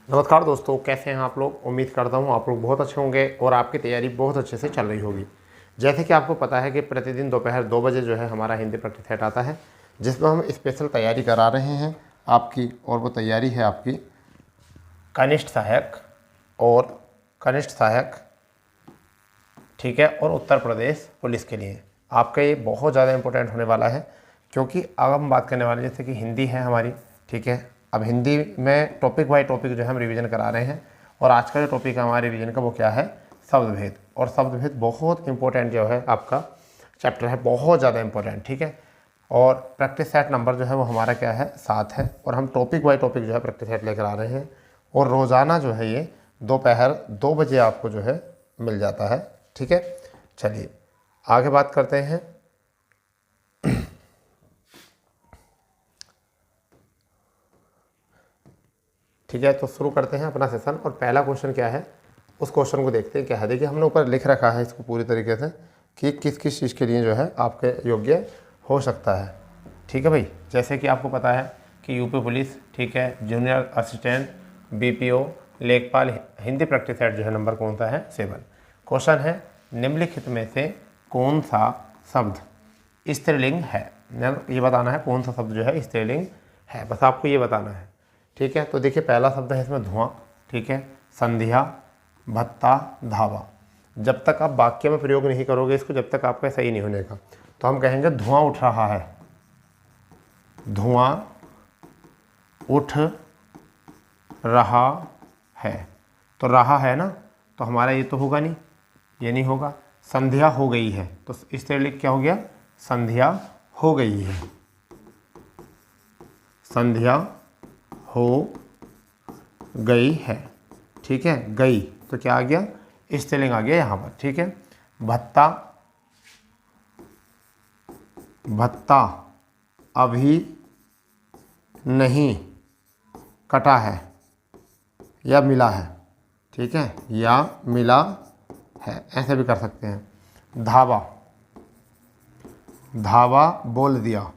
नमस्कार दोस्तों, कैसे हैं आप लोग। उम्मीद करता हूं आप लोग बहुत अच्छे होंगे और आपकी तैयारी बहुत अच्छे से चल रही होगी। जैसे कि आपको पता है कि प्रतिदिन दोपहर 2 बजे जो है हमारा हिंदी प्रैक्टिस सेट आता है, जिसमें हम स्पेशल तैयारी करा रहे हैं आपकी। और वो तैयारी है आपकी कनिष्ठ सहायक और कनिष्ठ सहायक, ठीक है, और उत्तर प्रदेश पुलिस के लिए। आपका ये बहुत ज़्यादा इंपॉर्टेंट होने वाला है, क्योंकि अब हम बात करने वाले जैसे कि हिंदी है हमारी, ठीक है। अब हिंदी में टॉपिक बाय टॉपिक जो है हम रिवीजन करा रहे हैं, और आज का जो टॉपिक है हमारे रिवीजन का वो क्या है, शब्द भेद। और शब्द भेद बहुत इंपॉर्टेंट जो है आपका चैप्टर है, बहुत ज़्यादा इंपॉर्टेंट, ठीक है। और प्रैक्टिस सेट नंबर जो है वो हमारा क्या है, 7 है। और हम टॉपिक बाय टॉपिक जो है प्रैक्टिस सेट लेकर आ रहे हैं, और रोज़ाना जो है ये दोपहर 2 बजे आपको जो है मिल जाता है, ठीक है। चलिए आगे बात करते हैं। ठीक है, तो शुरू करते हैं अपना सेशन। और पहला क्वेश्चन क्या है, उस क्वेश्चन को देखते हैं क्या है। देखिए हमने ऊपर लिख रखा है इसको पूरी तरीके से कि किस किस चीज़ के लिए जो है आपके योग्य हो सकता है, ठीक है भाई। जैसे कि आपको पता है कि यूपी पुलिस, ठीक है, जूनियर असिस्टेंट, बीपीओ, लेखपाल, हिंदी प्रैक्टिस सेट जो है नंबर कौन सा है, 7। क्वेश्चन है निम्नलिखित में से कौन सा शब्द स्त्रीलिंग है। ये बताना है कौन सा शब्द जो है स्त्रीलिंग है, बस आपको ये बताना है, ठीक है। तो देखिए पहला शब्द है इसमें धुआं, ठीक है, संध्या, भत्ता, धावा। जब तक आप वाक्य में प्रयोग नहीं करोगे इसको, जब तक आपका सही नहीं होने का, तो हम कहेंगे धुआं उठ रहा है, धुआं उठ रहा है। तो रहा है ना, तो हमारा ये तो होगा नहीं, ये नहीं होगा। संध्या हो गई है, तो इस तरह क्या हो गया, संध्या हो गई है, संध्या हो गई है, ठीक है। गई तो क्या आ गया, स्त्रीलिंग आ गया यहाँ पर, ठीक है। भत्ता, भत्ता अभी नहीं कटा है या मिला है, ठीक है, या मिला है, ऐसे भी कर सकते हैं। धावा, धावा बोल दिया,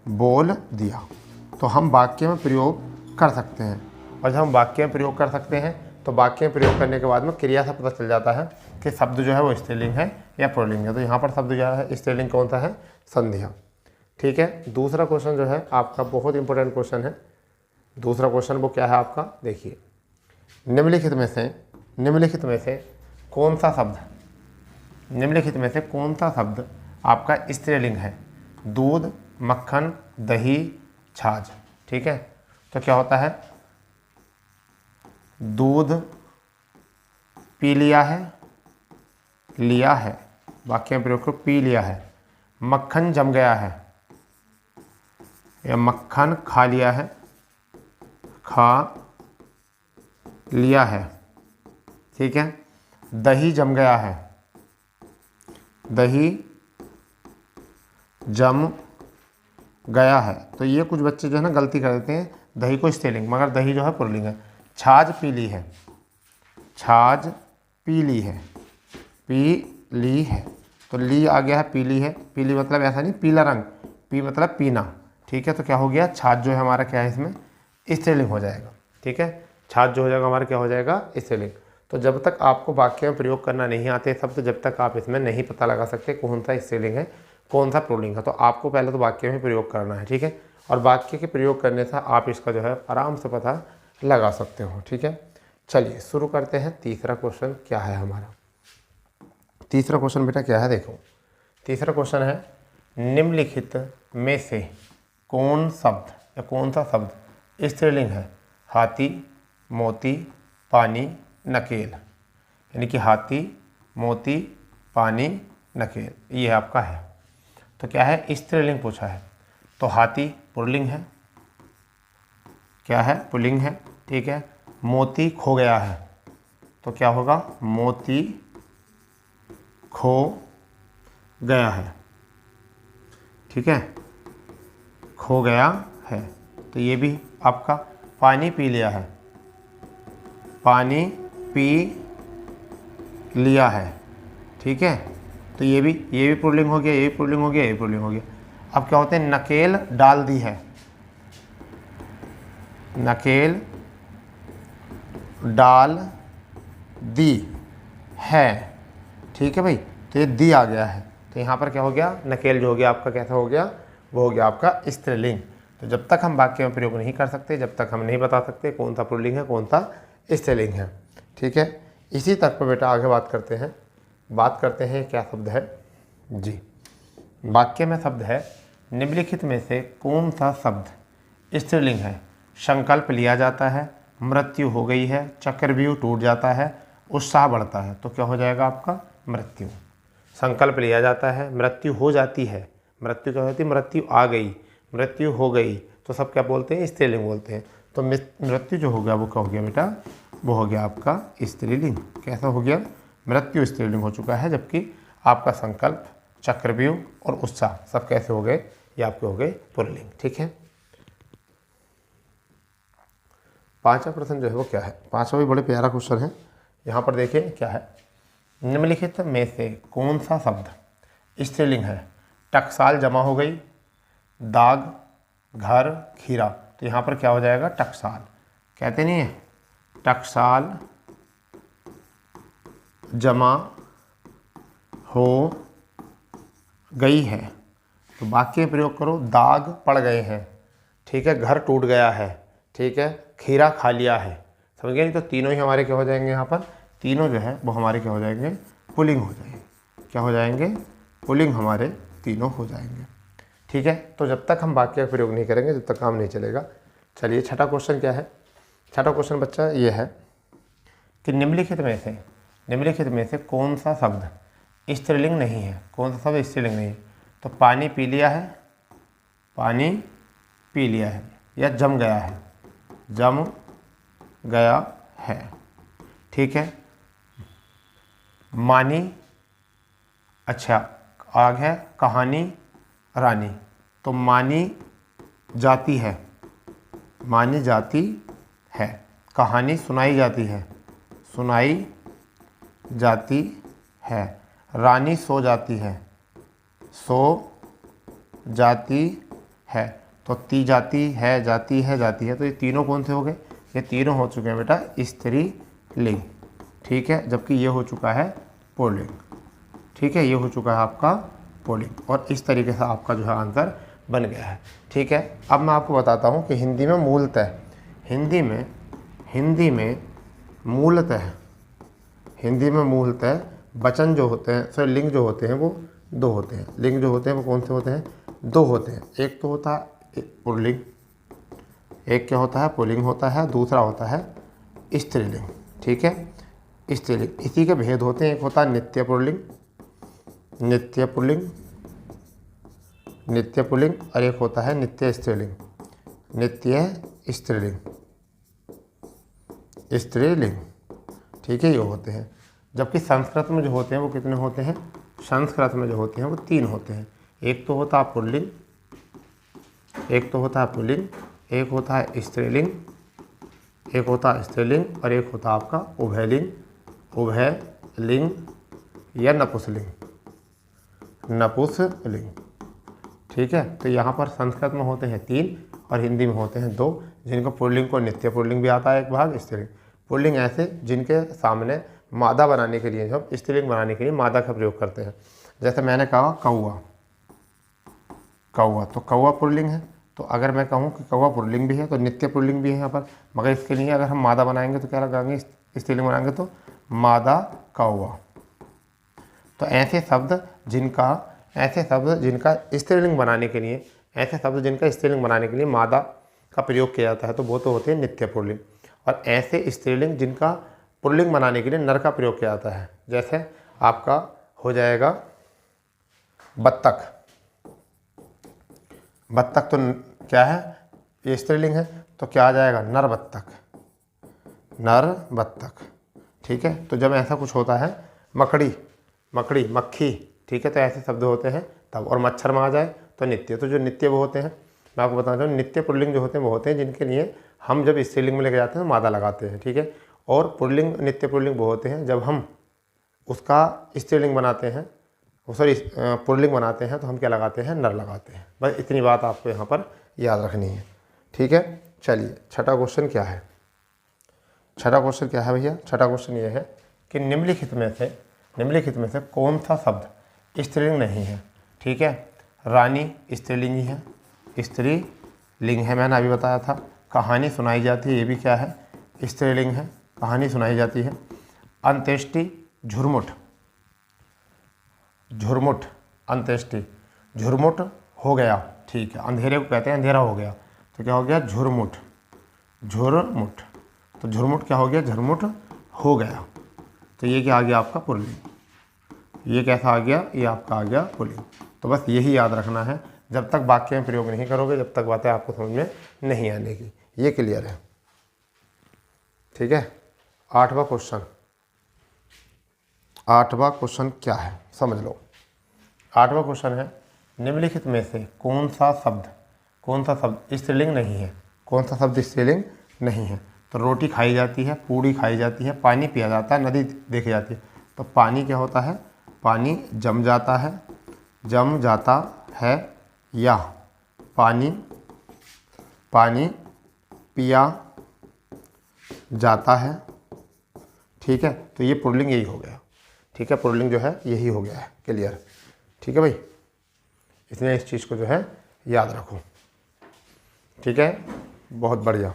बोल दिया। तो हम वाक्य में प्रयोग कर सकते हैं, और जब हम वाक्य में प्रयोग कर सकते हैं तो वाक्य में प्रयोग करने के बाद में क्रिया से पता चल जाता है कि शब्द जो है वो स्त्रीलिंग है या पुल्लिंग है। तो यहाँ पर शब्द जो है स्त्रीलिंग कौन सा है, संध्या, ठीक है। दूसरा क्वेश्चन जो है आपका बहुत इंपॉर्टेंट क्वेश्चन है। दूसरा क्वेश्चन वो क्या है आपका, देखिए निम्नलिखित में से कौन सा शब्द, निम्नलिखित में से कौन सा शब्द आपका स्त्रीलिंग है। दूध, मक्खन, दही, छाछ, ठीक है। तो क्या होता है, दूध पी लिया है, लिया है, वाक्य में प्रयोग करो, पी लिया है। मक्खन जम गया है, या मक्खन खा लिया है, खा लिया है, ठीक है। दही जम गया है, दही जम गया है। तो ये कुछ बच्चे जो है ना गलती कर देते हैं, दही को स्त्रीलिंग, मगर दही जो है पुल्लिंग है। छाछ पी ली है, छाछ पी ली है, पी ली है, तो ली आ गया है, पीली है। पीली मतलब ऐसा नहीं पीला रंग, पी मतलब पीना, ठीक है। तो क्या हो गया, छाछ जो है हमारा क्या है इसमें स्त्रीलिंग हो जाएगा, ठीक है। छाछ जो हो जाएगा हमारा क्या हो जाएगा, स्त्रीलिंग। तो जब तक आपको वाक्य में प्रयोग करना नहीं आते शब्द, जब तक आप इसमें नहीं पता लगा सकते कौन सा स्त्रीलिंग है कौन सा पुल्लिंग है, तो आपको पहले तो वाक्य में प्रयोग करना है, ठीक है। और वाक्य के प्रयोग करने से आप इसका जो है आराम से पता लगा सकते हो, ठीक है। चलिए शुरू करते हैं। तीसरा क्वेश्चन क्या है हमारा, तीसरा क्वेश्चन बेटा क्या है, देखो तीसरा क्वेश्चन है निम्नलिखित में से कौन शब्द या कौन सा शब्द स्त्रीलिंग है। हाथी, मोती, पानी, नकेल। यानी कि हाथी, मोती, पानी, नकेल, ये आपका है। तो क्या है, स्त्रीलिंग पूछा है, तो हाथी पुल्लिंग है, क्या है, पुल्लिंग है, ठीक है। मोती खो गया है, तो क्या होगा, मोती खो गया है, ठीक है, खो गया है। तो ये भी आपका। पानी पी लिया है, पानी पी लिया है, ठीक है। तो ये भी पुल्लिंग हो गया, ये भी पुल्लिंग हो गया, ये भी पुल्लिंग हो गया। अब क्या होते हैं, नकेल डाल दी है, नकेल डाल दी है। ठीक है भाई, तो ये दी आ गया है, तो यहाँ पर क्या हो गया, नकेल जो हो गया आपका कैसा हो गया, वो हो गया आपका स्त्रीलिंग। तो जब तक हम वाक्य में प्रयोग नहीं कर सकते, जब तक हम नहीं बता सकते कौन सा पुल्लिंग है कौन सा स्त्रीलिंग है। ठीक है, इसी तक पर बेटा आगे बात करते हैं क्या शब्द है जी। वाक्य में शब्द है, निम्नलिखित में से कौन सा शब्द स्त्रीलिंग है। संकल्प लिया जाता है, मृत्यु हो गई है, चक्रव्यूह टूट जाता है, उत्साह बढ़ता है। तो क्या हो जाएगा आपका मृत्यु। संकल्प लिया जाता है, मृत्यु हो जाती है, मृत्यु क्या होती है, मृत्यु आ गई, मृत्यु हो गई, तो सब क्या बोलते हैं, स्त्रीलिंग बोलते हैं। तो मृत्यु जो हो गया वो क्या हो गया बेटा, वो हो गया आपका स्त्रीलिंग। कैसा हो गया, मृत्यु स्त्रीलिंग हो चुका है, जबकि आपका संकल्प, चक्रव्यूह और उत्साह सब कैसे हो गए, ये आपके हो गए पुल्लिंग। ठीक है, पांचवा प्रश्न जो है वो क्या है, पांचवा भी बड़े प्यारा क्वेश्चन है। यहाँ पर देखिए क्या है, निम्नलिखित में से कौन सा शब्द स्त्रीलिंग है। टकसाल जमा हो गई, दाग, घर, खीरा। तो यहाँ पर क्या हो जाएगा, टकसाल। कहते नहीं है टकसाल जमा हो गई है, तो वाक्य प्रयोग करो, दाग पड़ गए हैं। ठीक है, घर टूट गया है। ठीक है, खीरा खा लिया है। समझ गए नहीं, तो तीनों ही हमारे क्या हो जाएंगे, यहाँ पर तीनों जो है वो हमारे क्या हो जाएंगे, पुल्लिंग हो जाएंगे। क्या हो जाएंगे, पुल्लिंग हमारे तीनों हो जाएंगे। ठीक है, तो जब तक हम वाक्य का प्रयोग नहीं करेंगे जब तक काम नहीं चलेगा। चलिए छठा क्वेश्चन क्या है, छठा क्वेश्चन बच्चा ये है कि निम्नलिखित में से कौन सा शब्द स्त्रीलिंग नहीं है। कौन सा शब्द स्त्रीलिंग नहीं है, तो पानी पी लिया है, पानी पी लिया है, या जम गया है, जम गया है। ठीक है, मानी, अच्छा आग है, कहानी, रानी। तो मानी जाती है, मानी जाती है, कहानी सुनाई जाती है, सुनाई जाती है, रानी सो जाती है, सो जाती है। तो ती जाती है, जाती है, जाती है, तो ये तीनों कौन से हो गए, ये तीनों हो चुके हैं बेटा स्त्रीलिंग। ठीक है, जबकि ये हो चुका है पुल्लिंग। ठीक है, ये हो चुका है आपका पुल्लिंग, और इस तरीके से आपका जो है आंसर बन गया है। ठीक है, अब मैं आपको बताता हूँ कि हिंदी में मूलतः वचन जो होते हैं, सॉरी लिंग जो होते हैं वो दो होते हैं। लिंग जो होते हैं वो कौन से होते हैं, दो होते हैं। एक तो होता है पुल्लिंग, एक क्या होता है, पुल्लिंग होता है, दूसरा होता है स्त्रीलिंग। ठीक है, स्त्रीलिंग, इसी के भेद होते हैं। एक होता है नित्य पुल्लिंग, और एक होता है नित्य स्त्रीलिंग। ठीक है, ये होते हैं। जबकि संस्कृत में जो होते हैं वो कितने होते हैं, संस्कृत में जो होते हैं वो तीन होते हैं। एक तो होता है पुल्लिंग, एक होता है स्त्रीलिंग, एक होता है स्त्रीलिंग, और एक होता है आपका उभयलिंग या नपुंसकलिंग। ठीक है, तो यहाँ पर संस्कृत में होते हैं तीन और हिंदी में होते हैं दो, जिनको पुल्लिंग को नित्य पुल्लिंग भी आता है एक भाग, स्त्रीलिंग। पुल्लिंग ऐसे जिनके सामने मादा बनाने के लिए, जब स्त्रीलिंग बनाने के लिए मादा का प्रयोग करते हैं। जैसे मैंने कहा कौआ, तो कौआ पुल्लिंग है। तो अगर मैं कहूँ कि कौआ पुल्लिंग भी है तो नित्य पुल्लिंग भी है यहाँ पर, मगर इसके लिए अगर हम मादा बनाएंगे तो क्या लगाएंगे, स्त्रीलिंग बनाएंगे तो मादा कौआ। तो ऐसे शब्द जिनका स्त्रीलिंग बनाने के लिए मादा का प्रयोग किया जाता है तो वो तो होते हैं नित्य पुल्लिंग। और ऐसे स्त्रीलिंग जिनका पुल्लिंग बनाने के लिए नर का प्रयोग किया जाता है, जैसे आपका हो जाएगा बत्तख। बत्तख तो क्या है, ये स्त्रीलिंग है, तो क्या आ जाएगा, नर बत्तख। ठीक है, तो जब ऐसा कुछ होता है, मकड़ी, मक्खी, ठीक है, तो ऐसे शब्द होते हैं तब। और मच्छर में आ जाए तो नित्य, तो जो नित्य वो होते हैं, मैं आपको बताना चाहूँ, नित्य पुल्लिंग जो होते हैं वो होते हैं जिनके लिए हम जब स्त्रीलिंग में लेके जाते हैं तो मादा लगाते हैं। ठीक है, और पुल्लिंग, नित्य पुल्लिंग वो होते हैं जब हम उसका स्त्रीलिंग बनाते हैं, सॉरी पुल्लिंग बनाते हैं तो हम क्या लगाते हैं, नर लगाते हैं। बस इतनी बात आपको यहाँ पर याद रखनी है। ठीक है, चलिए छठा क्वेश्चन क्या है, छठा क्वेश्चन क्या है भैया? छठा क्वेश्चन ये है कि निम्नलिखित में से कौन सा शब्द स्त्रीलिंग नहीं है? ठीक है, रानी स्त्रीलिंग ही है, स्त्रीलिंग है, मैंने अभी बताया था। कहानी सुनाई जाती है, ये भी क्या है? स्त्रीलिंग है, कहानी सुनाई जाती है। अंत्येष्टि, झुरमुट, झुरमुट, अंत्येष्टि, झुरमुट हो गया, ठीक है, अंधेरे को कहते हैं, अंधेरा हो गया, तो क्या हो गया? झुरमुट, झुरमुट। तो झुरमुट क्या हो गया? झुरमुट हो गया। तो ये क्या आ गया आपका? पुल्लिंग। ये कैसा आ गया? ये आपका आ गया पुल्लिंग। तो बस यही याद रखना है, जब तक वाक्य में प्रयोग नहीं करोगे जब तक बातें आपको समझ में नहीं आने की। ये क्लियर है, ठीक है। आठवां क्वेश्चन क्या है समझ लो। आठवां क्वेश्चन है निम्नलिखित में से कौन सा शब्द स्त्रीलिंग नहीं है? कौन सा शब्द स्त्रीलिंग नहीं है? तो रोटी खाई जाती है, पूड़ी खाई जाती है, पानी पिया जाता है, नदी देखी जाती है। तो पानी क्या होता है? पानी जम जाता है, या पानी पिया जाता है, ठीक है। तो ये पुल्लिंग यही हो गया, ठीक है, पुल्लिंग जो है यही हो गया है, क्लियर, ठीक है भाई। इसलिए इस चीज़ को जो है याद रखो, ठीक है, बहुत बढ़िया।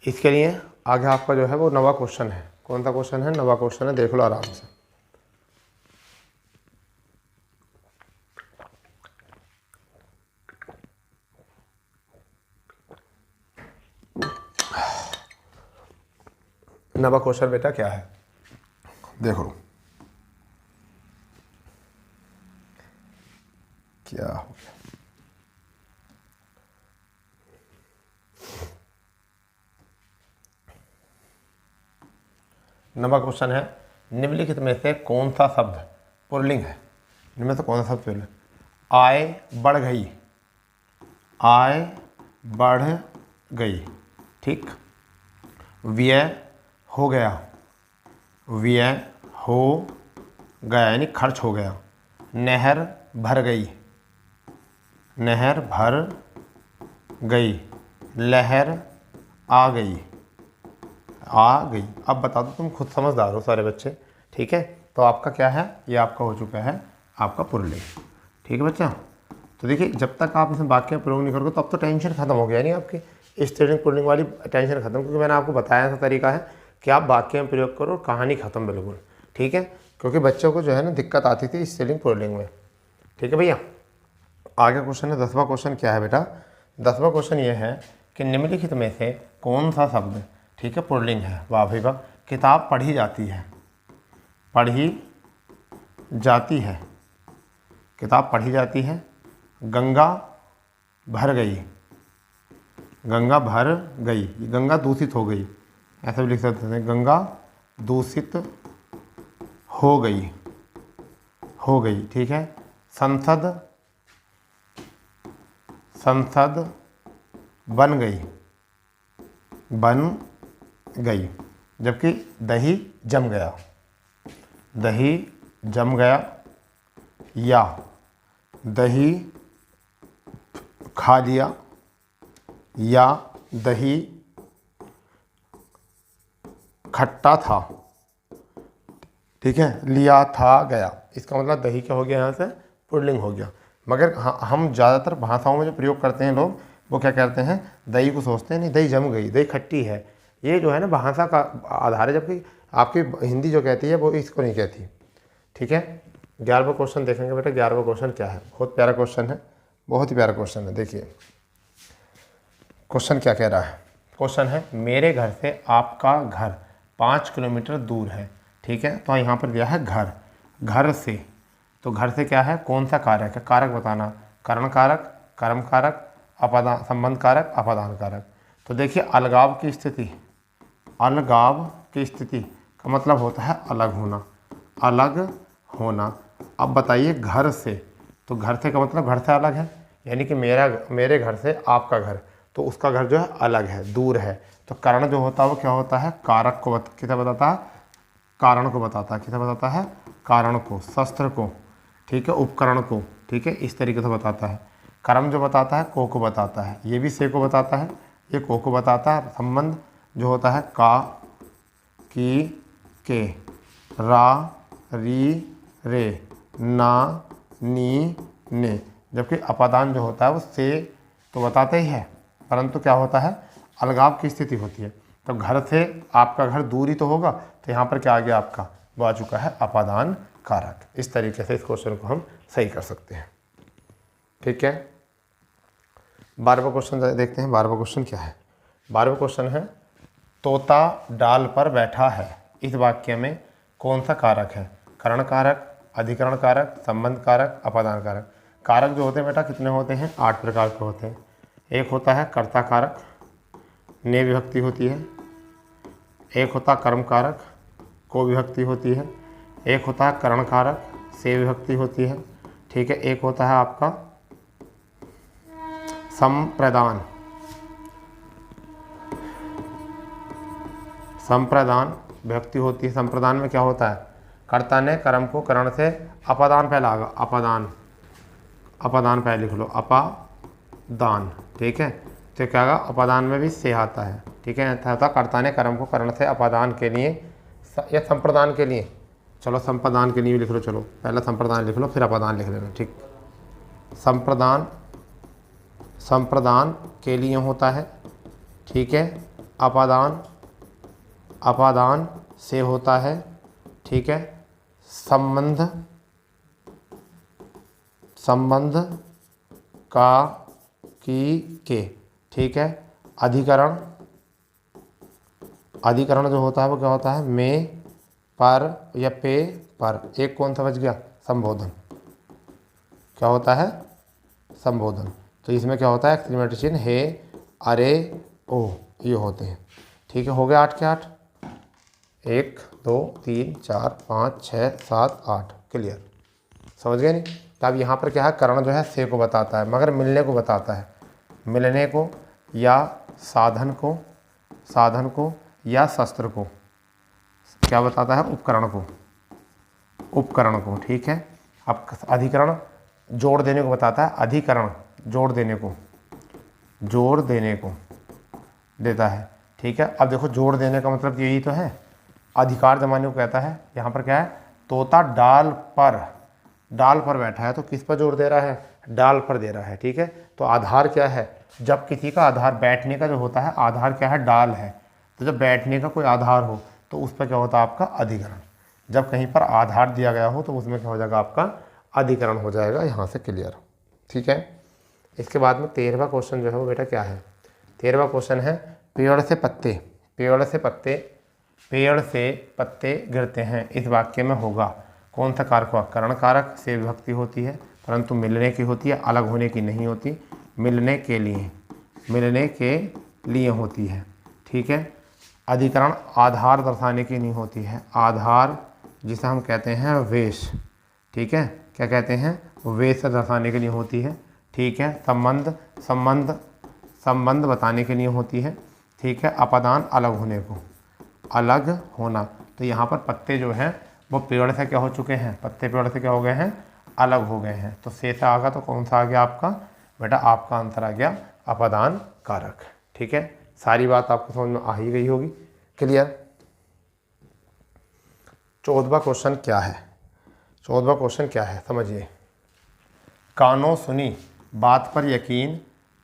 इसके लिए आगे आपका जो है वो नवा क्वेश्चन है। कौन सा क्वेश्चन है? नवा क्वेश्चन है, देख लो आराम से। नवा क्वेश्चन बेटा क्या है? देखो क्या हो गया। नवा क्वेश्चन है निम्नलिखित में से कौन सा शब्द पुल्लिंग है? इनमें से कौन सा शब्द पुल्लिंग? आय बढ़ गई, आय बढ़ गई, ठीक। व्यय हो गया, व्यय हो गया यानी खर्च हो गया। नहर भर गई, नहर भर गई। लहर आ गई, आ गई। अब बता दो, तुम खुद समझदार हो सारे बच्चे, ठीक है। तो आपका क्या है? ये आपका हो चुका है आपका पुल्लिंग, ठीक है बच्चा। तो देखिए जब तक आप इसमें वाक्य प्रयोग नहीं करोगे तब तो टेंशन खत्म हो गया नहीं आपकी, स्त्रीलिंग पुल्लिंग वाली टेंशन खत्म, क्योंकि मैंने आपको बताया था तरीका है कि आप वाक्य में प्रयोग करो, कहानी खत्म बिल्कुल, ठीक है। क्योंकि बच्चों को जो है ना दिक्कत आती थी स्त्रीलिंग पुल्लिंग में, ठीक है भैया। आगे क्वेश्चन है 10वां क्वेश्चन क्या है बेटा? 10वां क्वेश्चन ये है कि निम्नलिखित में से कौन सा शब्द, ठीक है, पुल्लिंग है? वाह भाई वाह। किताब पढ़ी जाती है, पढ़ी जाती है, किताब पढ़ी जाती है। गंगा भर गई, गंगा भर गई, गंगा दूषित हो गई, ऐसा भी लिख सकते हैं, गंगा दूषित हो गई, हो गई, ठीक है। संसद, संसद बन गई, बन गई। जबकि दही जम गया, दही जम गया, या दही खा लिया, या दही खट्टा था, ठीक है। लिया था गया, इसका मतलब दही क्या हो गया? यहाँ से पुल्लिंग हो गया। मगर हम ज़्यादातर भाषाओं में जो प्रयोग करते हैं लोग, वो क्या करते हैं? दही को सोचते हैं नहीं दही जम गई, दही खट्टी है, ये जो है ना भाषा का आधार है, जबकि आपकी हिंदी जो कहती है वो इसको नहीं कहती, ठीक है। 11वां क्वेश्चन देखेंगे बेटा। 11वां क्वेश्चन क्या है? बहुत प्यारा क्वेश्चन है, बहुत ही प्यारा क्वेश्चन है। देखिए क्वेश्चन क्या कह रहा है? क्वेश्चन है मेरे घर से आपका घर 5 किलोमीटर दूर है, ठीक है। तो यहाँ पर दिया है घर, घर से, तो घर से क्या है? कौन सा कारक है? कारक बताना, करण कारक, कर्म कारक, अपदान, संबंध कारक, अपादान कारक। तो देखिए अलगाव की स्थिति, अलगाव की स्थिति का मतलब होता है अलग होना, अलग होना। अब बताइए घर से, तो घर से का मतलब घर से अलग है, यानी कि मेरे घर से आपका घर, तो उसका घर जो है अलग है, दूर है। तो कारण जो होता है वो क्या होता है? कारक को किसे बताता है? कारण को बताता है। किसे बताता है? कारण को, शस्त्र को, ठीक है, उपकरण को, ठीक है, इस तरीके से बताता है। कर्म जो बताता है को बताता है, ये भी से को बताता है, ये को बताता है। संबंध जो होता है का, की, के, रा, री, रे, ना, नी, ने। जबकि अपादान जो होता है वो से तो बताते ही है, परंतु क्या होता है, अलगाव की स्थिति होती है। तो घर से आपका घर दूरी तो होगा, तो यहाँ पर क्या आ गया आपका, वो आ चुका है अपादान कारक। इस तरीके से इस क्वेश्चन को हम सही कर सकते हैं। ठीक है, 12वां क्वेश्चन देखते हैं। 12वां क्वेश्चन क्या है? 12वां क्वेश्चन है, तोता डाल पर बैठा है, इस वाक्य में कौन सा कारक है? करण कारक, अधिकरण कारक, संबंध कारक, अपादान कारक। कारक जो होते हैं बेटा कितने होते हैं? 8 प्रकार के होते हैं। एक होता है कर्ता कारक, ने विभक्ति होती है। एक होता कर्म कारक, को विभक्ति होती है। एक होता है करण कारक, से विभक्ति होती है। ठीक है, एक होता है आपका संप्रदान, संप्रदान विभक्ति होती है। संप्रदान में क्या होता है, कर्ता ने कर्म को करण से अपादान पहले आगा, अपादान, अपादान पहले लिख लो, अपादान। ठीक है, तो क्या होगा, अपादान में भी से आता है। ठीक है, था कर्ता ने कर्म को करण से अपादान के लिए या संप्रदान के लिए, चलो संप्रदान के लिए लिख लो, चलो पहले संप्रदान लिख लो फिर अपादान लिख लेना। ठीक, संप्रदान, संप्रदान के लिए होता है। ठीक है, अपादान, अपादान से होता है। ठीक है, संबंध, संबंध का, की, के। ठीक है, अधिकरण, अधिकरण जो होता है वो क्या होता है, में, पर या पे, पर। एक कौन सा बच गया, संबोधन। क्या होता है, संबोधन। तो इसमें क्या होता है, एक्सक्लेमेटरी चिन्ह, हे, अरे, ओ, ये होते हैं। ठीक है, हो गए 8 के 8। 1 2 3 4 5 6 7 8 क्लियर, समझ गए नहीं? तो अब यहाँ पर क्या है, करण जो है से को बताता है, मगर मिलने को बताता है। मिलने को या साधन को, साधन को या शस्त्र को क्या बताता है, उपकरण को, उपकरण को। ठीक है, अब अधिकरण जोड़ देने को बताता है। अधिकरण जोड़ देने को, जोड़ देने को देता है। ठीक है, अब देखो जोड़ देने का मतलब यही तो है, अधिकार जमाने को कहता है। यहाँ पर क्या है, तोता डाल पर, डाल पर बैठा है, तो किस पर जोड़ दे रहा है, डाल पर दे रहा है। ठीक है, तो आधार क्या है, जब किसी का आधार बैठने का जो होता है, आधार क्या है, डाल है। तो जब बैठने का कोई आधार हो तो उस पर क्या होता है, आपका अधिकरण। जब कहीं पर आधार दिया गया हो तो उसमें क्या हो जाएगा, आपका अधिकरण हो जाएगा। यहाँ से क्लियर। ठीक है, इसके बाद में 13वां क्वेश्चन जो है वो बेटा क्या है, 13वां क्वेश्चन है, पेड़ से पत्ते, पेड़ से पत्ते, पेड़ से पत्ते गिरते हैं, इस वाक्य में होगा कौन सा कारक हुआ? करण कारक। से विभक्ति होती है परंतु मिलने की होती है, अलग होने की नहीं होती। मिलने के लिए, मिलने के लिए होती है। ठीक है, अधिकरण आधार दर्शाने की नहीं होती है, आधार जिसे हम कहते हैं वेश। ठीक है, क्या कहते हैं, वेश दर्शाने के लिए होती है। ठीक है, संबंध, संबंध, संबंध बताने के लिए होती है। ठीक है, अपादान अलग होने को, अलग होना। तो यहाँ पर पत्ते जो हैं वो पेड़ से क्या हो चुके हैं, पत्ते पेड़ से क्या हो गए हैं, अलग हो गए हैं। तो से आगा तो कौन सा आ गया आपका बेटा, आपका आंसर आ गया अपादान कारक। ठीक है, सारी बात आपको समझ में आ ही गई होगी, क्लियर। 14वां क्वेश्चन क्या है, 14वां क्वेश्चन क्या है समझिए, कानों सुनी बात पर यकीन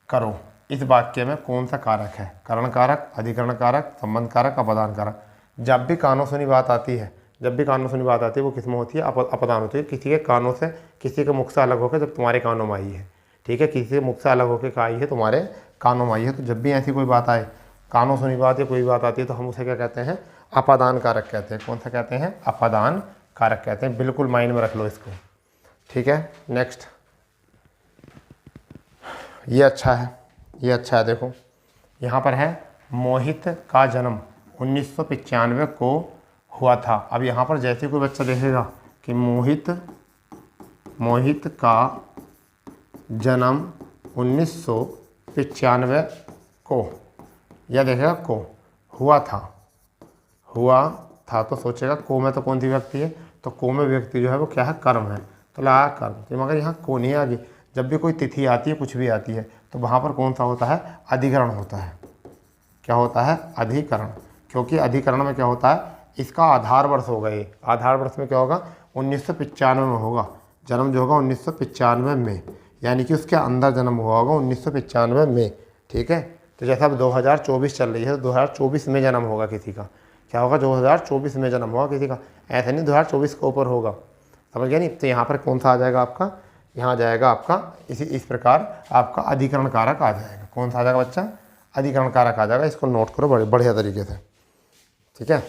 करो, इस वाक्य में कौन सा कारक है? करण कारक, अधिकरण कारक, संबंध कारक, अपादान कारक। जब भी कानों सुनी बात आती है, जब भी कानों सुनी बात आती है वो किस में होती है, अपादान होती है। किसी के कानों से, किसी के मुख से अलग होकर जब तुम्हारे कानों में आई है। ठीक है, किसी के मुख से अलग होकर आई है, तुम्हारे कानों में आई है। तो जब भी ऐसी कोई बात आए, कानों सुनी बात या कोई बात आती है, तो हम उसे क्या कहते हैं, अपादान कारक कहते हैं। कौन सा कहते हैं, अपादान कारक कहते हैं। बिल्कुल माइंड में रख लो इसको। ठीक है, नेक्स्ट, ये अच्छा है, ये अच्छा है। देखो यहाँ पर है, मोहित का जन्म 1995 को हुआ था। अब यहाँ पर जैसे कोई बच्चा देखेगा कि मोहित, मोहित का जन्म 1995 को, या देखेगा को, हुआ था, हुआ था, तो सोचेगा को में तो कौन सी व्यक्ति है, तो को में व्यक्ति जो है वो क्या है, कर्म है। तो लगा कर्म, तो मगर यहाँ को नहीं आ गई। जब भी कोई तिथि आती है, कुछ भी आती है, तो वहाँ पर कौन सा होता है, अधिकरण होता है। क्या होता है, अधिकरण। क्योंकि अधिकरण में क्या होता है, इसका आधार वर्ष होगा, ये आधार वर्ष में क्या होगा, 1995 में होगा। जन्म जो होगा 1995 में, यानी कि उसके अंदर जन्म हुआ होगा 1995 में। ठीक है, तो जैसा अब 2024 चल रही है तो 2024 में जन्म होगा किसी का, क्या होगा, 2024 में जन्म होगा किसी का, ऐसा नहीं 2024 के ऊपर होगा। समझ गया नहीं। तो यहाँ पर कौन सा आ जाएगा आपका, यहाँ आ जाएगा आपका इस प्रकार आपका अधिकरण कारक आ जाएगा। कौन सा आ जाएगा बच्चा, अधिकरण कारक आ जाएगा। इसको नोट करो बड़े बढ़िया तरीके से। ठीक है,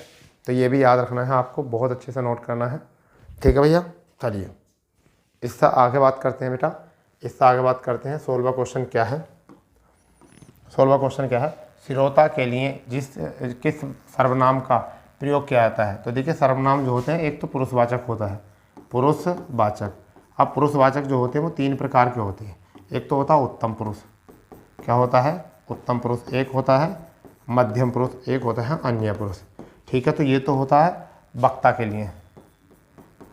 तो ये भी याद रखना है आपको, बहुत अच्छे से नोट करना है। ठीक है भैया, चलिए इससे आगे बात करते हैं बेटा। इससे आगे बात करते हैं 16वां क्वेश्चन क्या है। 16वां क्वेश्चन क्या है, श्रोता के लिए किस सर्वनाम का प्रयोग किया जाता है। तो देखिए सर्वनाम जो होते हैं, एक तो पुरुषवाचक होता है, पुरुषवाचक। अब पुरुषवाचक जो होते हैं वो 3 प्रकार के होते हैं। एक तो होता है उत्तम पुरुष, क्या होता है, उत्तम पुरुष। एक होता है मध्यम पुरुष, एक होता है अन्य पुरुष। ठीक है, तो ये तो होता है वक्ता के लिए,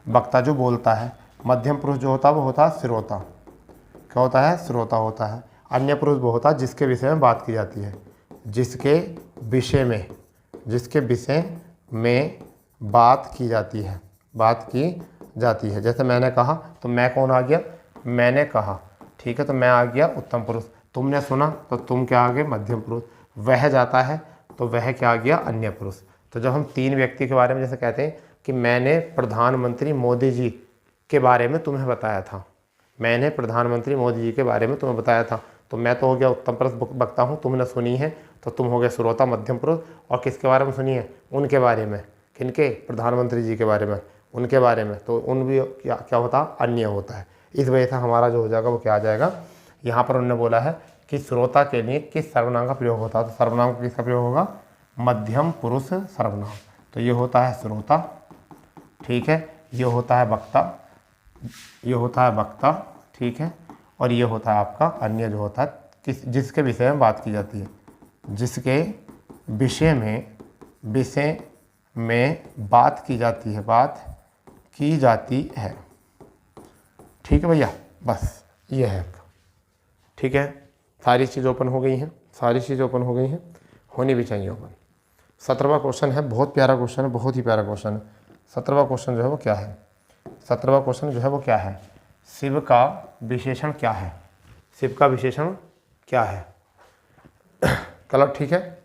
वक्ता जो बोलता है। मध्यम पुरुष जो होता है वो होता है श्रोता, क्या होता है, श्रोता होता है। अन्य पुरुष वो होता है जिसके विषय में बात की जाती है, जिसके विषय में बात की जाती है, बात की जाती है। जैसे मैंने कहा तो मैं कौन आ गया, मैंने कहा। ठीक है, तो मैं आ गया उत्तम पुरुष। तुमने सुना तो तुम क्या आ गए, मध्यम पुरुष। वह जाता है तो वह क्या आ गया, अन्य पुरुष। तो जब हम 3 व्यक्ति के बारे में जैसे कहते हैं कि मैंने प्रधानमंत्री मोदी जी के बारे में तुम्हें बताया था, मैंने प्रधानमंत्री मोदी जी के बारे में तुम्हें बताया था, तो मैं तो हो गया उत्तम पुरुष वक्ता हूँ। तुमने सुनी है तो तुम हो गए श्रोता मध्यम पुरुष। और किसके बारे में सुनी है, उनके बारे में। किनके, प्रधानमंत्री जी के बारे में, उनके बारे में। तो उन भी क्या होता, अन्य होता है। इस वजह से हमारा जो हो जाएगा वो क्या आ जाएगा, यहाँ पर उन्होंने बोला है कि श्रोता के लिए किस सर्वनाम का प्रयोग होता है। तो सर्वनाम का किसका प्रयोग होगा, मध्यम पुरुष सर्वनाम। तो ये होता है श्रोता, ठीक है, ये होता है वक्ता, ये होता है वक्ता, ठीक है, और ये होता है आपका अन्य जो होता है जिसके विषय में बात की जाती है, जिसके विषय में बात की जाती है, बात की जाती है। ठीक है भैया, बस ये है। ठीक है, सारी चीज़ ओपन हो गई हैं, सारी चीज़ ओपन हो गई हैं, होनी भी चाहिए ओपन। 17वां क्वेश्चन है, बहुत प्यारा क्वेश्चन है, बहुत ही प्यारा क्वेश्चन है। 17वां क्वेश्चन जो है वो क्या है, 17वां क्वेश्चन जो है वो क्या है, शिव का विशेषण क्या है, शिव का विशेषण क्या है। कलर ठीक है,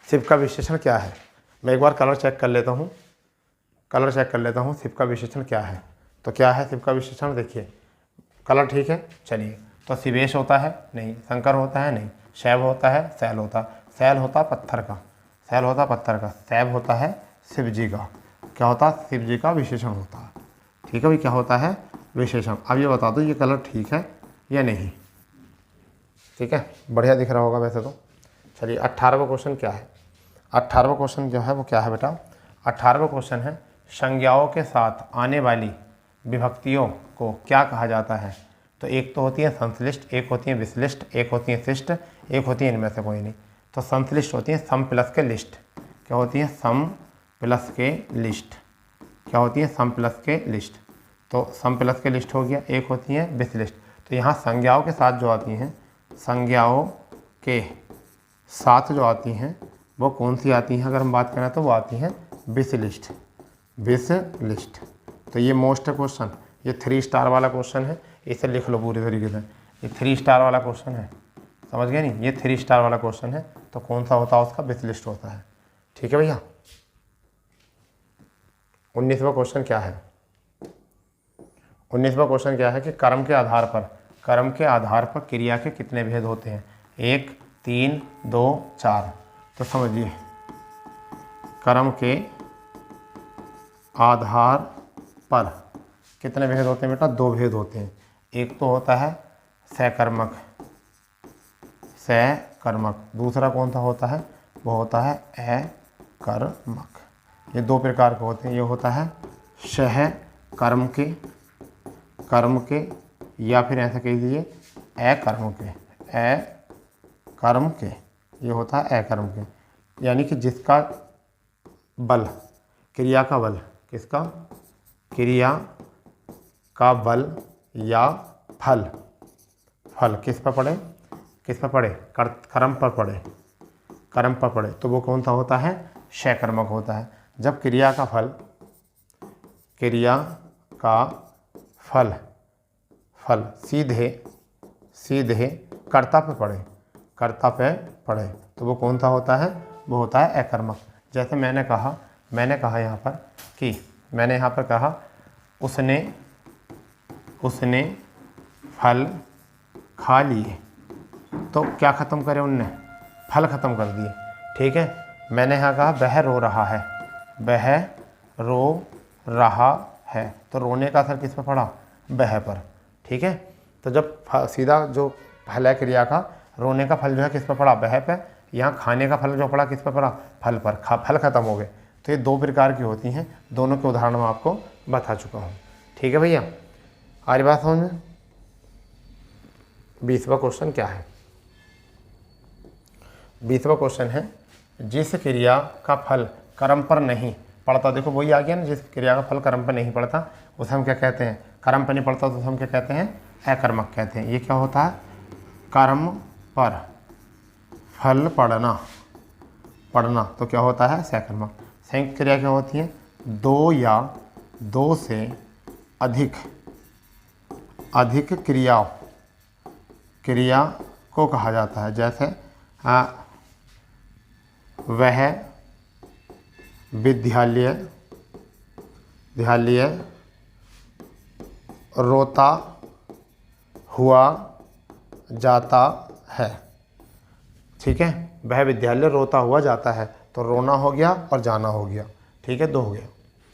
शिव का विशेषण क्या है। मैं एक बार कलर चेक कर लेता हूँ, कलर चेक कर लेता हूँ, शिव का विशेषण क्या है। तो क्या है शिव का विशेषण, देखिए कलर ठीक है। चलिए, तो शिवेश होता है, नहीं। शंकर होता है, नहीं। शैव होता है, शैल होता, शैल होता पत्थर का, शैल होता पत्थर का। शैव होता है शिव जी का, क्या होता है, शिव जी का विशेषण होता है। ठीक है भाई, क्या होता है, विशेषण। अब ये बता दो ये कलर ठीक है या नहीं। ठीक है, बढ़िया दिख रहा होगा वैसे तो। चलिए 18वां क्वेश्चन क्या है, 18वां क्वेश्चन जो है वो क्या है बेटा, 18वां क्वेश्चन है संज्ञाओं के साथ आने वाली विभक्तियों को क्या कहा जाता है। तो एक तो होती है संश्लिष्ट, एक होती है विश्लिष्ट, एक होती है शिष्ट, एक होती है इनमें से कोई नहीं। तो संश्लिष्ट होती है सम प्लस के लिस्ट, क्या होती है, सम प्लस के लिस्ट, क्या होती है, सम प्लस के लिस्ट। तो सम प्लस के लिस्ट हो गया। एक होती है विश्लिष्ट। तो यहाँ संज्ञाओं के साथ जो आती हैं, संज्ञाओं के साथ जो आती हैं वो कौन सी आती हैं, अगर हम बात करें तो वो आती हैं विश्लिष्ट, विश्लिष्ट। तो ये मोस्ट क्वेश्चन, ये 3 स्टार वाला क्वेश्चन है, इसे लिख लो पूरी तरीके से। ये 3 स्टार वाला क्वेश्चन है, समझ गए नहीं, ये 3 स्टार वाला क्वेश्चन है। तो कौन सा होता है उसका, विश्लिष्ट होता है। ठीक है भैया। 19वां क्वेश्चन क्या है, 19वां क्वेश्चन क्या है कि कर्म के आधार पर क्रिया के कितने भेद होते हैं। 1, 3, 2, 4। तो समझिए कर्म के आधार पर कितने भेद होते हैं बेटा, 2 भेद होते हैं। एक तो होता है सकर्मक, सकर्मक। दूसरा कौन सा होता है, वो होता है अकर्मक। ये 2 प्रकार के होते हैं। ये होता है सह कर्म के, या फिर ऐसा कह दीजिए अकर्म के, ये होता है अकर्म के। यानी कि जिसका बल, क्रिया का बल, किसका, क्रिया का बल या फल किस पर पड़े, किस पर पड़े, कर्म पर पड़े, कर्म पर पड़े, तो वो कौन सा होता है, शकर्मक होता है। जब क्रिया का फल, क्रिया का फल फल सीधे सीधे कर्ता पे पड़े, कर्ता पे पड़े, तो वो कौन सा होता है, वो होता है अकर्मक। जैसे मैंने कहा यहाँ पर कि मैंने यहाँ पर कहा उसने फल खा लिए, तो क्या ख़त्म करे उनने, फल ख़त्म कर दिए। ठीक है, मैंने यहाँ कहा वह रो रहा है, वह रो रहा है, तो रोने का असर किस पर पड़ा, वह पर। ठीक है, तो जब सीधा जो फल है क्रिया का, रोने का फल जो है किस पर पड़ा, वह पे। यहाँ खाने का फल जो पड़ा किस पर पड़ा, फल पर। फल खत्म हो गए। तो ये दो प्रकार की होती हैं, दोनों के उदाहरण मैं आपको बता चुका हूँ। ठीक है भैया, आ रही बात समझ में। 20वां क्वेश्चन क्या है, 20वां क्वेश्चन है जिस क्रिया का फल कर्म पर नहीं पड़ता, देखो वही आ गया ना, जिस क्रिया का फल कर्म पर नहीं पड़ता उसे हम क्या कहते हैं, कर्म पर नहीं पड़ता तो उसे हम क्या कहते हैं, अकर्मक कहते हैं। ये क्या होता है, कर्म पर फल पड़ना तो क्या होता है, सकर्मक। संयुक्त क्रिया क्या होती है, दो या दो से अधिक क्रिया को कहा जाता है। जैसे वह विद्यालय रोता हुआ जाता है। ठीक है, वह विद्यालय रोता हुआ जाता है, तो रोना हो गया और जाना हो गया। ठीक है, दो हो गया।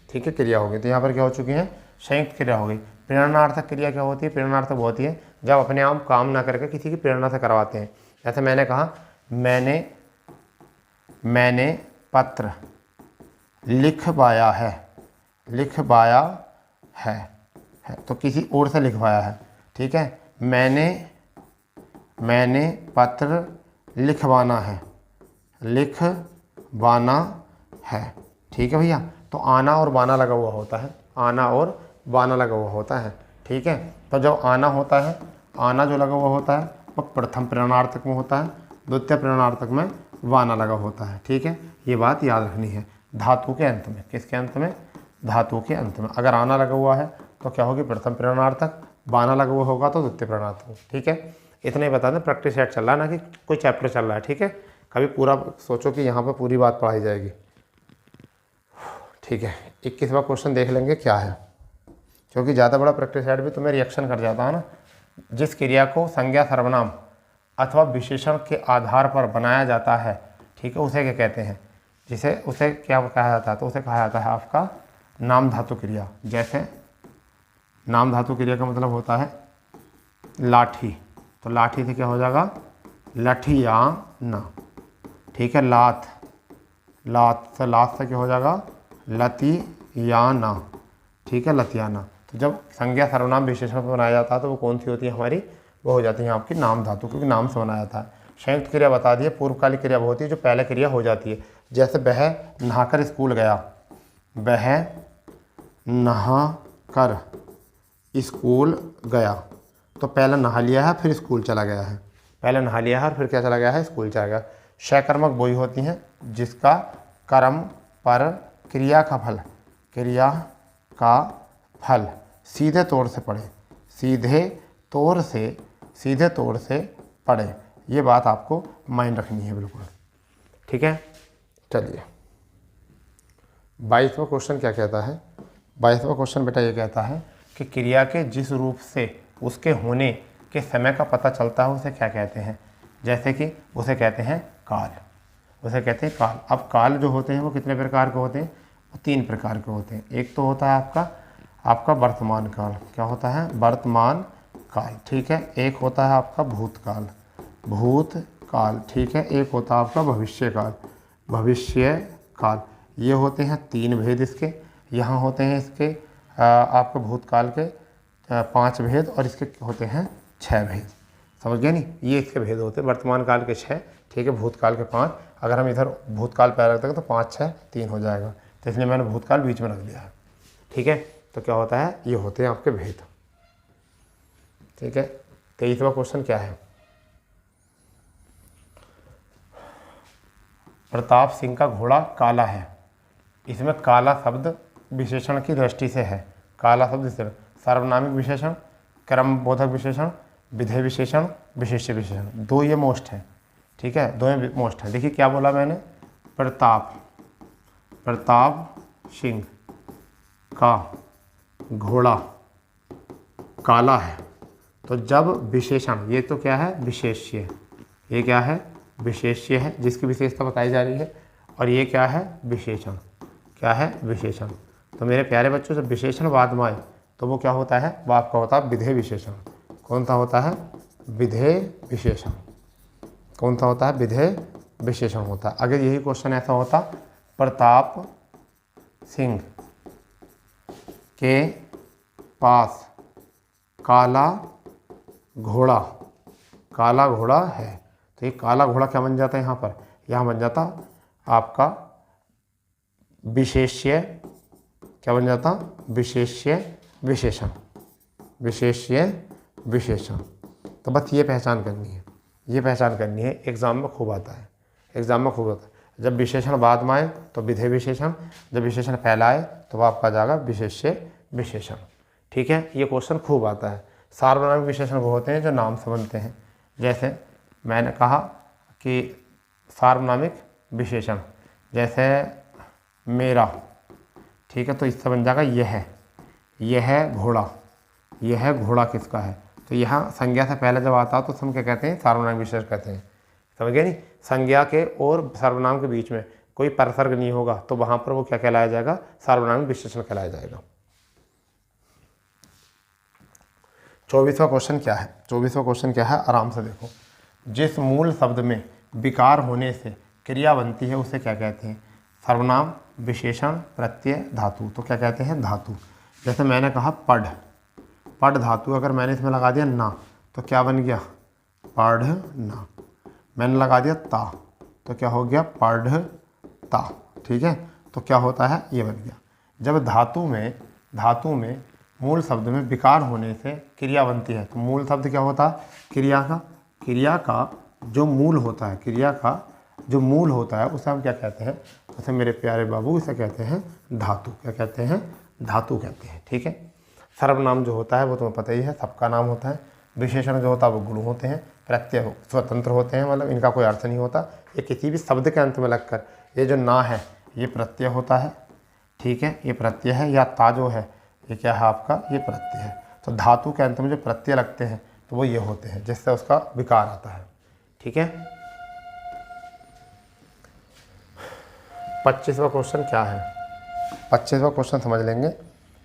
ठीक है, क्रिया हो गई। तो यहाँ पर क्या हो चुकी है, संयुक्त क्रिया हो गई। प्रेरणार्थक क्रिया क्या होती है, प्रेरणार्थक वो होती है जब अपने आप काम ना करके किसी की प्रेरणा से करवाते हैं। जैसे मैंने कहा मैंने पत्र लिखवाया है, तो किसी और से लिखवाया है। ठीक है, मैंने पत्र लिखवाना है। ठीक है भैया, तो आना और बाना लगा हुआ होता है, आना और बाना लगा हुआ होता है। ठीक है, तो जब आना होता है, आना जो लगा हुआ होता है वो प्रथम प्रेरणार्थक में होता है, द्वितीय प्रेरणार्थक में बाना लगा होता है। ठीक है, ये बात याद रखनी है। धातु के अंत में, किसके अंत में, धातु के अंत में अगर आना लगा हुआ है तो क्या होगी, प्रथम प्रेरणार्थक, बाना लगा हुआ होगा तो द्वितीय प्रेरणार्थक। ठीक है, इतना ही बता दें, प्रैक्टिस सेट चल रहा है ना कि कोई चैप्टर चल रहा है। ठीक है, कभी पूरा सोचो कि यहाँ पर पूरी बात पढ़ाई जाएगी। ठीक है, 21वां क्वेश्चन देख लेंगे क्या है, क्योंकि ज़्यादा बड़ा प्रैक्टिस सेट भी तुम्हें रिएक्शन कर जाता है ना। जिस क्रिया को संज्ञा सर्वनाम अथवा विशेषण के आधार पर बनाया जाता है, ठीक है, उसे क्या कहते हैं, उसे क्या कहा जाता है, तो उसे कहा जाता है आपका नाम धातु क्रिया। जैसे नाम धातु क्रिया का मतलब होता है लाठी, तो लाठी से क्या हो जाएगा, लठियाना। ठीक है, लात से क्या हो जाएगा, लतियाना। ठीक है, लतियाना। तो जब संज्ञा सर्वनाम विशेषण पर बनाया जाता है तो वो कौन सी होती है हमारी, वो हो जाती है आपकी नाम धातु, क्योंकि नाम से बनाया जाता है। संयुक्त क्रिया बता दी है, पूर्वकालिक क्रिया वो होती है जो पहले क्रिया हो जाती है। जैसे वह नहाकर स्कूल गया, वह नहाकर स्कूल गया, तो पहले नहा लिया है फिर स्कूल चला गया है, पहले नहा लिया है और फिर क्या चला गया है, स्कूल चला गया। शकर्मक वही होती हैं जिसका कर्म पर क्रिया का फल सीधे तौर से पड़े। ये बात आपको माइंड रखनी है बिल्कुल। ठीक है, चलिए 22वां क्वेश्चन क्या कहता है। 22वां क्वेश्चन बेटा ये कहता है कि क्रिया के जिस रूप से उसके होने के समय का पता चलता है उसे क्या कहते हैं। जैसे कि उसे कहते हैं काल, अब काल जो होते हैं वो कितने प्रकार के होते हैं, वो 3 प्रकार के होते हैं। एक तो होता है आपका वर्तमान काल, क्या होता है, वर्तमान काल। ठीक है, एक होता है आपका भूतकाल, ठीक है, एक होता है आपका भविष्य काल। ये होते हैं 3 भेद इसके। यहाँ होते हैं इसके आपके भूतकाल के 5 भेद और इसके होते हैं 6 भेद। समझ गए नहीं, ये इसके भेद होते हैं। वर्तमान काल के 6, ठीक है, भूतकाल के 5। अगर हम इधर भूतकाल पहले रखते हैं तो 5, 6, 3 हो जाएगा, तो इसलिए मैंने भूतकाल बीच में रख दिया है। ठीक है, तो क्या होता है, ये होते हैं आपके भेद। ठीक है, 23वां क्वेश्चन क्या है, प्रताप सिंह का घोड़ा काला है। इसमें काला शब्द विशेषण की दृष्टि से है। काला शब्द सार्वनामिक विशेषण, क्रमबोधक विशेषण, विधेय विशेषण, विशेष्य विशेषण, दो ये मोस्ट है। ठीक है, दो ये मोस्ट है। देखिए क्या बोला मैंने, प्रताप सिंह का घोड़ा काला है। तो जब विशेषण, ये तो क्या है विशेष्य, ये क्या है विशेष्य है जिसकी विशेषता बताई जा रही है, और ये क्या है विशेषण, क्या है विशेषण। तो मेरे प्यारे बच्चों जब विशेषण बाद में आए तो वो क्या होता है, वो आपका होता है विधेय विशेषण। कौन सा होता है विधेय विशेषण, कौन सा होता है विधेय विशेषण होता है। अगर यही क्वेश्चन ऐसा होता प्रताप सिंह के पास काला घोड़ा है, तो ये काला घोड़ा क्या बन जाता है यहाँ पर, यहाँ बन जाता आपका विशेष्य, क्या बन जाता विशेष्य विशेषण, विशेष्य विशेषण। तो बस ये पहचान करनी है, ये पहचान करनी है, एग्जाम में खूब आता है, एग्जाम में खूब आता है। जब विशेषण बाद में आए तो विधेय विशेषण, जब विशेषण पहला आए तो वह आपका जाएगा विशेष्य विशेषण। ठीक है, ये क्वेश्चन खूब आता है। सार्वनामिक विशेषण वो होते हैं जो नाम से बनते हैं, जैसे मैंने कहा कि सार्वनामिक विशेषण जैसे मेरा, ठीक है, तो इससे बन जाएगा यह घोड़ा, यह घोड़ा किसका है। तो यहाँ संज्ञा से पहले जब आता है तो हम क्या कहते हैं सार्वनामिक विशेषण कहते हैं, समझ गए नहीं। संज्ञा के और सर्वनाम के बीच में कोई परसर्ग नहीं होगा तो वहाँ पर वो क्या कहलाया जाएगा, सार्वनामिक विशेषण कहलाया जाएगा। 24वां क्वेश्चन क्या है, 24वां क्वेश्चन क्या है, आराम से देखो। जिस मूल शब्द में विकार होने से क्रिया बनती है उसे क्या कहते हैं, सर्वनाम, विशेषण, प्रत्यय, धातु। तो क्या कहते हैं धातु। जैसे मैंने कहा पढ़ धातु, अगर मैंने इसमें लगा दिया ना तो क्या बन गया पढ़ना। मैंने लगा दिया ता तो क्या हो गया पढ़ता। ठीक है, तो क्या होता है ये बन गया। जब धातु में मूल शब्द में विकार होने से क्रिया बनती है तो मूल शब्द क्या होता है क्रिया का जो मूल होता है, क्रिया का जो मूल होता है उसे हम क्या कहते हैं, उसे मेरे प्यारे बाबू इसे कहते हैं धातु। क्या कहते हैं धातु कहते हैं। ठीक है, सर्वनाम जो होता है वो तुम्हें पता ही है, सबका नाम होता है। विशेषण जो होता है वो गुण होते हैं। प्रत्यय स्वतंत्र होते हैं, मतलब इनका कोई अर्थ नहीं होता। ये किसी भी शब्द के अंत में लगकर, ये जो ना है ये प्रत्यय होता है। ठीक है, ये प्रत्यय है, या ता जो है ये क्या है आपका, ये प्रत्यय है। तो धातु के अंत में जो प्रत्यय लगते हैं तो वो ये होते हैं जिससे उसका विकार आता है। ठीक है, 25वां क्वेश्चन क्या है, 25वां क्वेश्चन समझ लेंगे।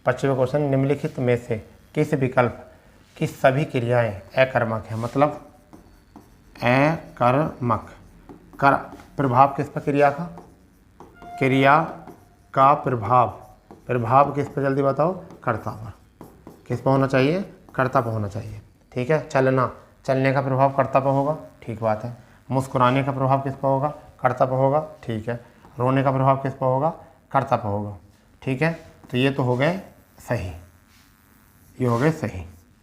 25वां क्वेश्चन, निम्नलिखित में से किस विकल्प की सभी क्रियाएं अकर्मक हैं, मतलब अकर्मक। कर प्रभाव किस पर, क्रिया का प्रभाव किस पर, जल्दी बताओ, कर्ता पर। किस पर होना चाहिए, कर्ता पर होना चाहिए। ठीक है, चलने का प्रभाव कर्ता पर होगा, ठीक बात है। मुस्कुराने का प्रभाव किस पर होगा, कर्ता पर होगा, ठीक है। रोने का प्रभाव किस पर होगा, कर्ता पर होगा, ठीक है। तो ये तो हो गए सही, ये हो गए सही,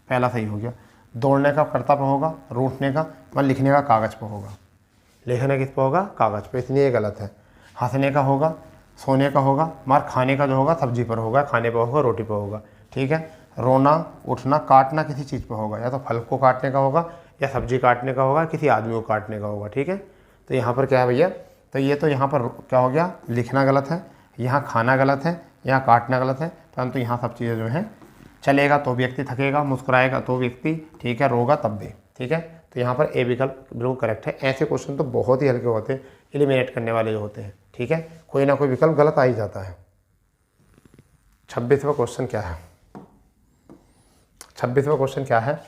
पहला सही हो गया। दौड़ने का कर्ता पर होगा, रूठने का मतलब लिखने का कागज़ पर होगा, लिखने किस पर होगा, कागज़ पर, इसलिए ये गलत है। हंसने का होगा, सोने का होगा, मार खाने का जो होगा सब्जी पर होगा, खाने पर होगा, रोटी पर होगा, ठीक है। रोना, उठना, काटना किसी चीज़ पर होगा, या तो फल को काटने का होगा, या सब्जी काटने का होगा, किसी आदमी को काटने का होगा, ठीक है। तो यहाँ पर क्या है भैया, तो ये तो यहाँ पर क्या हो गया, लिखना गलत है, यहाँ खाना गलत है, यहाँ काटना गलत है, परंतु यहाँ सब चीज़ें जो हैं, चलेगा तो व्यक्ति थकेगा, मुस्कुराएगा तो व्यक्ति, ठीक है, रोगा तब भी, ठीक है। तो यहाँ पर ए विकल्प बिल्कुल करेक्ट है। ऐसे क्वेश्चन तो बहुत ही हल्के होते हैं, एलिमिनेट करने वाले जो होते हैं, ठीक है, कोई ना कोई विकल्प गलत आ ही जाता है। 26वां क्वेश्चन क्या है, 26वां क्वेश्चन क्या है,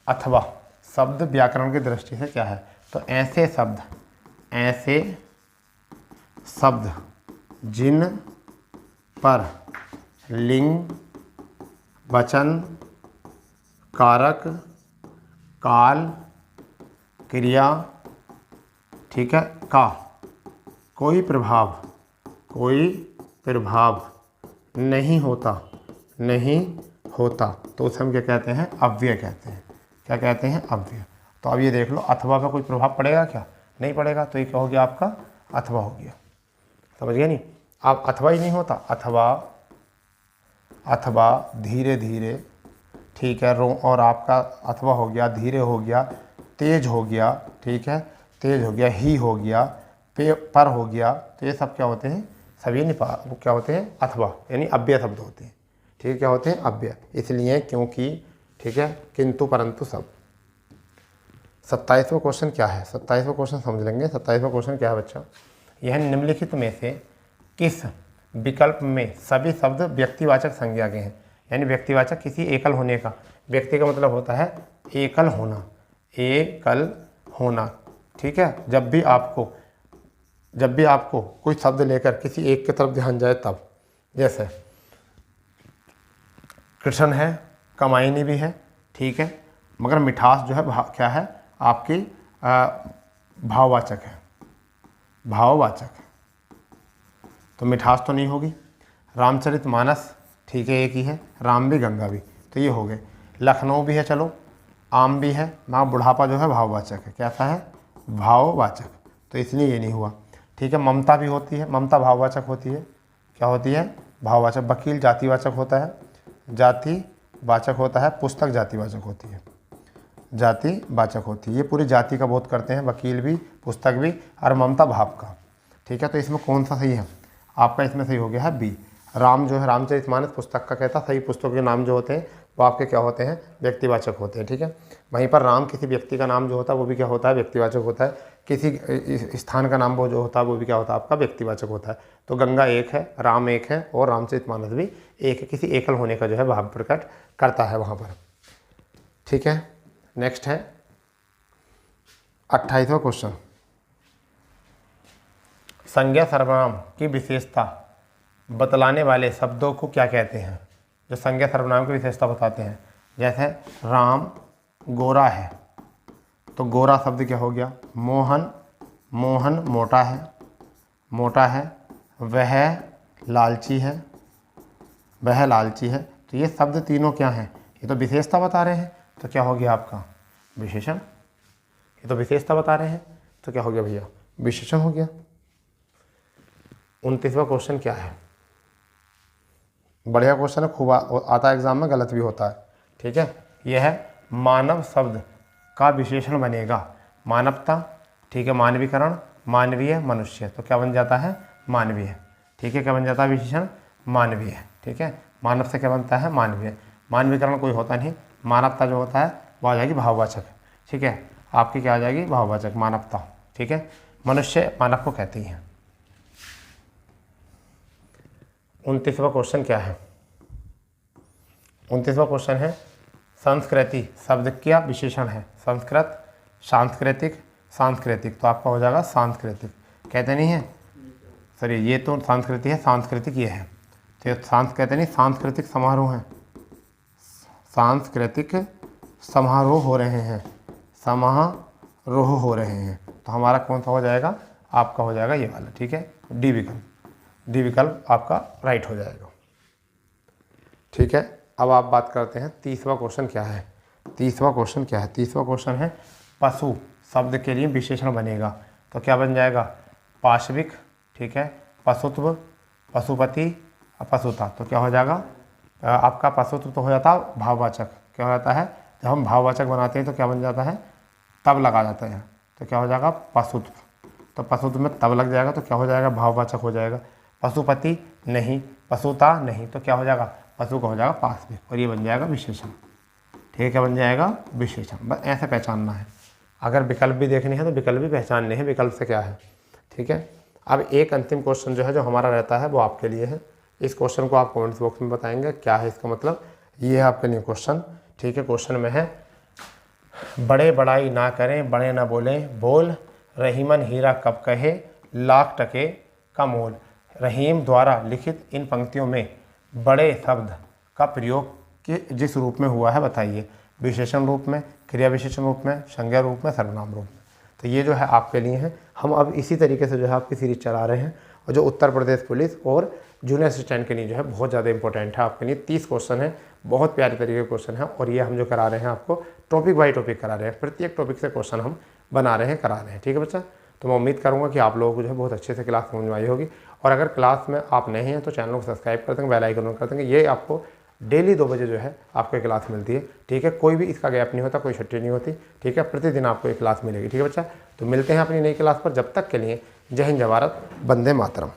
अथवा शब्द व्याकरण की दृष्टि से क्या है। तो ऐसे शब्द जिन पर लिंग, वचन, कारक, काल, क्रिया, ठीक है, का कोई प्रभाव नहीं होता तो उसे हम क्या कहते हैं, अव्यय कहते हैं। क्या कहते हैं, अव्यय। तो अब ये देख लो, अथवा का कोई प्रभाव पड़ेगा क्या, नहीं पड़ेगा, तो ये क्या हो गया आपका अथवा हो गया, समझ गया नहीं। अब अथवा ही नहीं होता, अथवा धीरे धीरे, ठीक है, रो, और आपका अथवा हो गया, धीरे हो गया, तेज हो गया, ठीक है, तेज हो गया, ही हो गया, पर हो गया, तो ये सब क्या होते हैं, सभी वो क्या होते हैं, अथवा, यानी अव्यय शब्द होते हैं, ठीक है, क्या होते हैं, अव्यय, इसलिए क्योंकि, ठीक है, किंतु परंतु सब। 27वां क्वेश्चन क्या है, 27वां क्वेश्चन समझ लेंगे। 27वां क्वेश्चन क्या है बच्चा, यह निम्नलिखित में से किस विकल्प में सभी शब्द व्यक्तिवाचक संज्ञा के हैं, यानी व्यक्तिवाचक किसी एकल होने का, व्यक्ति का मतलब होता है एकल होना, एकल होना, ठीक है। जब भी आपको कोई शब्द लेकर किसी एक की तरफ ध्यान जाए तब, जैसे कृष्ण है, कमायनी भी है, ठीक है, मगर मिठास जो है क्या है आपकी भाववाचक है, भाववाचक, तो मिठास तो नहीं होगी। रामचरितमानस, ठीक है, एक ही है, राम भी गंगा भी, तो ये हो गए। लखनऊ भी है, चलो, आम भी है, मगर बुढ़ापा जो है भाववाचक है, कैसा है, भाववाचक, तो इसलिए ये नहीं हुआ, ठीक है। ममता भी होती है, ममता भाववाचक होती है, क्या होती है, भाववाचक। वकील जातिवाचक होता है, जातिवाचक होता है। पुस्तक जातिवाचक होती है, जातिवाचक होती है, ये पूरी जाति का बोध करते हैं, वकील भी, पुस्तक भी, और ममता भाव का, ठीक है। तो इसमें कौन सा सही है आपका, इसमें सही हो गया है बी। राम जो है, रामचरितमानस पुस्तक का कहता, सही पुस्तकों के नाम जो होते हैं वो आपके क्या होते हैं, व्यक्तिवाचक होते हैं, ठीक है। वहीं पर राम किसी व्यक्ति का नाम जो होता है वो भी क्या होता है, व्यक्तिवाचक होता है। किसी स्थान का नाम वो जो होता है वो भी क्या होता है, आपका व्यक्तिवाचक होता है। तो गंगा एक है, राम एक है, और रामचरितमानस भी एक है, किसी एकल होने का जो है भाव प्रकट करता है वहाँ पर, ठीक है। नेक्स्ट है 28वां क्वेश्चन, संज्ञा सर्वनाम की विशेषता बतलाने वाले शब्दों को क्या कहते हैं, जो संज्ञा सर्वनाम की विशेषता बताते हैं। जैसे राम गोरा है, तो गोरा शब्द क्या हो गया, मोहन, मोहन मोटा है, वह लालची है, वह लालची है, तो ये शब्द तीनों क्या हैं, ये तो विशेषता बता रहे हैं, तो क्या हो गया आपका विशेषण। ये तो विशेषता बता रहे हैं, तो क्या हो गया भैया, विशेषण हो गया। 29वां क्वेश्चन क्या है, बढ़िया क्वेश्चन है, खूब आता है एग्जाम में, गलत भी होता है, ठीक है। यह है मानव शब्द का विशेषण बनेगा, मानवता, ठीक है, मानवीकरण, मानवीय, मनुष्य, तो क्या बन जाता है, मानवीय, ठीक है, क्या बन जाता है विशेषण, मानवीय, ठीक है। मानव से क्या बनता है, मानवीय, मानवीकरण कोई होता नहीं, मानवता जो होता है वो आ जाएगी भाववाचक, ठीक है, आपकी क्या आ जाएगी, भाववाचक, मानवता, ठीक है। मनुष्य मानव को कहते हैं। 29वां क्वेश्चन क्या है, 29वां क्वेश्चन है संस्कृति शब्द क्या विशेषण है, संस्कृत, सांस्कृतिक, सांस्कृतिक, तो आपका हो जाएगा सांस्कृतिक, कहते नहीं है, सॉरी ये तो संस्कृति है, सांस्कृतिक ये है, तो कहते नहीं सांस्कृतिक समारोह है, सांस्कृतिक समारोह हो रहे हैं, समारोह हो रहे हैं, तो हमारा कौन सा हो जाएगा, आपका हो जाएगा ये वाला, ठीक है, डी विकल्प, डी विकल्प आपका राइट हो जाएगा, ठीक है। अब आप बात करते हैं 30वां क्वेश्चन क्या है, 30वां क्वेश्चन क्या है, 30वां क्वेश्चन है पशु शब्द के लिए विशेषण बनेगा, तो क्या बन जाएगा, पाशविक, ठीक है, पशुत्व, पशुपति, पशुता, तो क्या हो जाएगा आपका पशुत्व, तो हो जाता है भाववाचक, क्या हो जाता है, जब हम भाववाचक बनाते हैं तो क्या बन जाता है, तब लगा जाता है, तो क्या हो जाएगा पशुत्व, तो पशुत्व में तब लग जाएगा, तो क्या हो जाएगा, भाववाचक हो जाएगा। पशुपति नहीं, पशुता नहीं, तो क्या हो जाएगा, पशु का हो जाएगा पाशविक, और ये बन जाएगा विशेषण, ठीक है, बन जाएगा विशेषण, बस ऐसे पहचानना है। अगर विकल्प भी देखने हैं तो विकल्प भी पहचानने हैं, विकल्प से क्या है, ठीक है। अब एक अंतिम क्वेश्चन जो है जो हमारा रहता है वो आपके लिए है, इस क्वेश्चन को आप कमेंट्स बॉक्स में बताएंगे क्या है इसका मतलब, ये है आपके लिए क्वेश्चन, ठीक है। क्वेश्चन में है बड़े बड़ाई ना करें, बड़े ना बोलें, बोल रहीमन हीरा कब कहे, लाख टके का मोल। रहीम द्वारा लिखित इन पंक्तियों में बड़े शब्द का प्रयोग के जिस रूप में हुआ है बताइए, विशेषण रूप में, क्रिया विशेषण रूप में, संज्ञा रूप में, सर्वनाम रूप में, तो ये जो है आपके लिए है। हम अब इसी तरीके से जो है आपकी सीरीज चला रहे हैं, और जो उत्तर प्रदेश पुलिस और जूनियर असिस्टेंट के लिए जो है बहुत ज़्यादा इंपॉर्टेंट है आपके लिए। 30 क्वेश्चन है, बहुत प्यारे तरीके के क्वेश्चन है, और ये हम जो करा रहे हैं आपको टॉपिक बाई टॉपिक करा रहे हैं, प्रत्येक टॉपिक से क्वेश्चन हम बना रहे हैं, करा रहे हैं, ठीक है बच्चा। तो मैं उम्मीद करूँगा कि आप लोगों को जो है बहुत अच्छे से क्लास समझ में आई होगी। और अगर क्लास में आप नए हैं तो चैनल को सब्सक्राइब कर देंगे, बेल आइकन ऑन कर देंगे। ये आपको डेली 2 बजे जो है आपको क्लास मिलती है, ठीक है। कोई भी इसका गैप नहीं होता, कोई छुट्टी नहीं होती, ठीक है। प्रतिदिन आपको एक क्लास मिलेगी, ठीक है बच्चा। तो मिलते हैं अपनी नई क्लास पर, जब तक के लिए जय हिंद, जय भारत, वंदे मातरम।